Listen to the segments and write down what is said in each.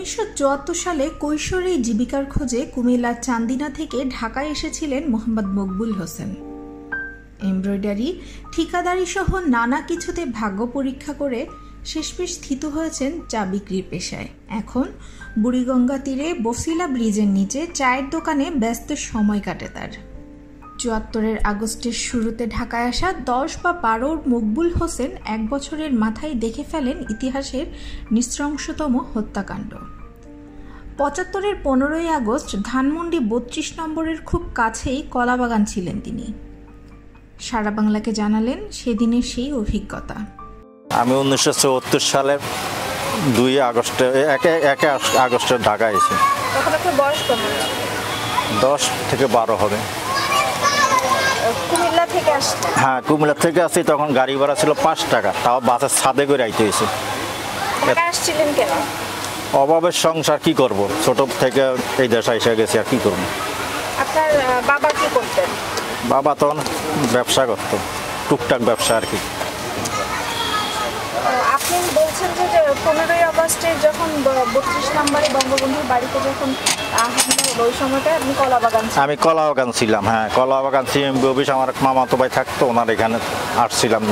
1974 সালে কৈশোরেই জীবিকার খোঁজে কুমিল্লার চান্দিনা থেকে ঢাকায় এসেছিলেন মোহাম্মদ মকবুল হোসেন। এমব্রয়ডারি, ঠিকাদারি সহ নানা কিছুতে ভাগ্য পরীক্ষা করে শেষমেশ স্থিত হয়েছেন চা বিক্রির পেশায়। এখন বুড়িগঙ্গা তীরে বসিলা ব্রিজের নিচে চায়ের দোকানে ব্যস্ত সময় কাটে তার। 74-এর আগস্টের শুরুতে ঢাকায় আসা 10 বা 12 মকবুল হোসেন এক বছরের মাথায় দেখে ফেলেন ইতিহাসের নৃশংসতম হত্যাকাণ্ড। 75-এর 15ই আগস্ট ধানমন্ডি 32 নম্বরের খুব কাছেই কলাবাগান ছিলেন তিনি। সারা বাংলাকে জানালেন সেদিনের সেই অভিজ্ঞতা। আমি 1974 সালের 2 আগস্টে ঢাকায় এসেছি। তখন আপনার বয়স কত? 10 থেকে 12 হবে। কুমিল্লা থেকে আসছেন? হ্যাঁ, কুমিল্লা থেকে আসছি। তখন গাড়ি ভাড়া ছিল 5 টাকা, তাও বাসের ছাদে করে আইতে হয়েছে। ঢাকা আসছিলেন কেন? অভাবের সংসার, কি করব, ছোট থেকে এই দেশে এসে গেছি, আর কি করব। আপনার বাবা কি করতেন? বাবা তখন ব্যবসা করত, টুকটাক ব্যবসা আর কি। আপনি বলছেন যে 15ই আগস্টে যখন 32 নম্বরে বঙ্গবন্ধুর বাড়িতে যখন হামলা হলো, ওই সময়টা আপনি কলাবাগান? আমি কলাবাগান ছিলাম। হ্যাঁ, কলাবাগান সিএমবি অফিস, আমার মামাতো ভাই থাকতো, ওনার এখানে আসছিলাম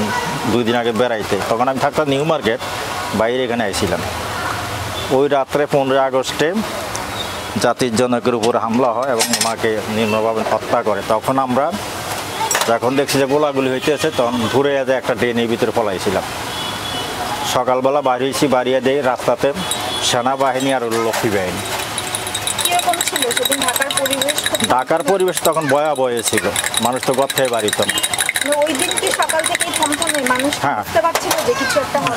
2 দিন আগে বেড়াইতে। তখন আমি থাকতাম নিউ মার্কেট, বাইরে এখানে আইছিলাম। ওই রাত্রে 15 আগস্টে জাতির জনকের উপর হামলা হয় এবং ওনাকে নির্মমভাবে হত্যা করে। তখন আমরা যখন দেখছি যে গোলাগুলি হইতেছে, তখন ঘুরে যে একটা ড্রেনের ভিতরে পলাইছিলাম। সকালবেলা বাড়িয়েছি, বাড়িয়ে দেয় রাস্তাতে সেনাবাহিনী আর লক্ষ্মী বাহিনী। ঢাকার পরিবেশ তখন ভয়াবহ ছিল, মানুষ তো ঘর থেকে বাড়িত না।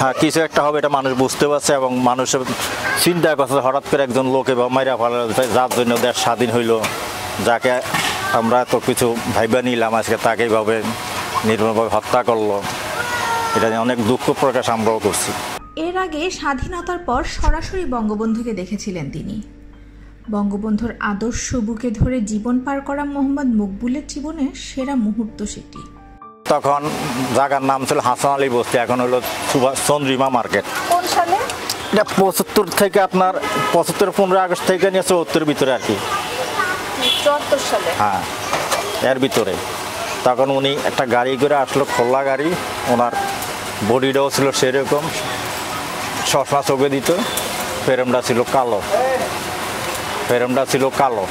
হ্যাঁ, কিছু একটা হবে এটা মানুষ বুঝতে পারছে এবং মানুষের চিন্তা করছে হঠাৎ করে একজন লোকে মাইরা ফেলা, যার জন্য দেশ স্বাধীন হইল, যাকে আমরা তো কিছু ভাইবা নিলাম, আজকে তাকে এইভাবে নির্মমভাবে হত্যা করলো। এটা নিয়ে অনেক দুঃখ প্রকাশ আমরাও করছি। এর আগে স্বাধীনতার পর সরাসরি বঙ্গবন্ধুকে দেখেছিলেন তিনি। বঙ্গবন্ধুর আদর্শ বুকে ধরে জীবন পার করা মোহাম্মদ মকবুলের জীবনের সেরা মুহূর্ত সেটি। তখন জায়গার নাম ছিল হাসান আলী বস্তি, এখন হলো চন্দ্রিমা মার্কেট। কোন সালে? এটা 75 থেকে আপনার 75 15 আগস্ট থেকে নিয়ে 74 ভিতরে আর কি। 74 সালে? হ্যাঁ, এর ভিতরে। তখন উনি একটা গাড়ি করে আসলো, খোলা গাড়ি, ওনার বডিটাও ছিল সেরকম, চশমা চোখে দিত, ফ্রেমটা ছিল কালো।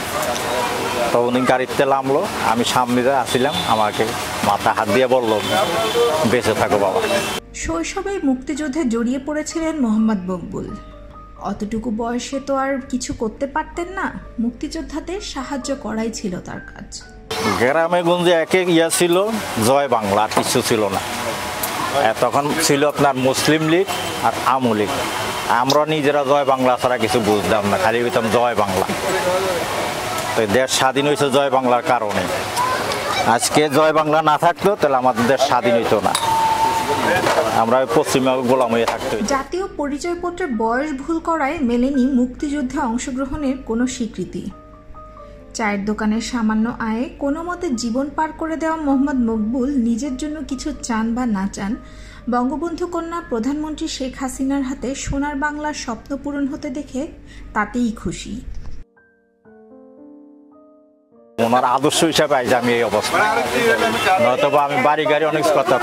তো উনি গাড়িতে নামলো, আমি সামনে আসছিলাম, আমাকে মাথা হাত দিয়ে বললো, বেঁচে থাকো বাবা। শৈশবে মুক্তিযুদ্ধে জড়িয়ে পড়েছিলেন মোহাম্মদ মকবুল। অতটুকু বয়সে তো আর কিছু করতে পারতেন না, মুক্তিযোদ্ধাদের সাহায্য করাই ছিল তার কাজ। গ্রামে গঞ্জে এক ছিল জয় বাংলা, আর কিছু ছিল না। তখন ছিল আপনার মুসলিম লীগ আর আওয়ামী লীগ। আমরা নিজেরা জয় বাংলা ছাড়া কিছু বুঝতাম না, খালি বলতাম জয় বাংলা। তো দেশ স্বাধীন হয়েছে জয় বাংলার কারণে। আজকে জয় বাংলা না থাকতো তাহলে আমাদের দেশ স্বাধীন হইতো না, আমরা পশ্চিমবঙ্গ গোলাম হয়ে থাকতো। জাতীয় পরিচয়পত্রে বয়স ভুল করায় মেলেনি মুক্তিযুদ্ধে অংশগ্রহণের কোনো স্বীকৃতি। চায়ের দোকানের সামান্য আয়ে কোনো মতে জীবন পার করে দেওয়া মোহাম্মদ মকবুল নিজের জন্য কিছু চান বা না চান, বঙ্গবন্ধু কন্যা প্রধানমন্ত্রী শেখ হাসিনার হাতে সোনার বাংলার স্বপ্ন পূরণ হতে দেখে তাতেই খুশি। ওনার আদর্শ হিসাবে আজ আমি এই অবস্থা, নয়তো আমি বাড়ি গাড়ি অনেক করতাম,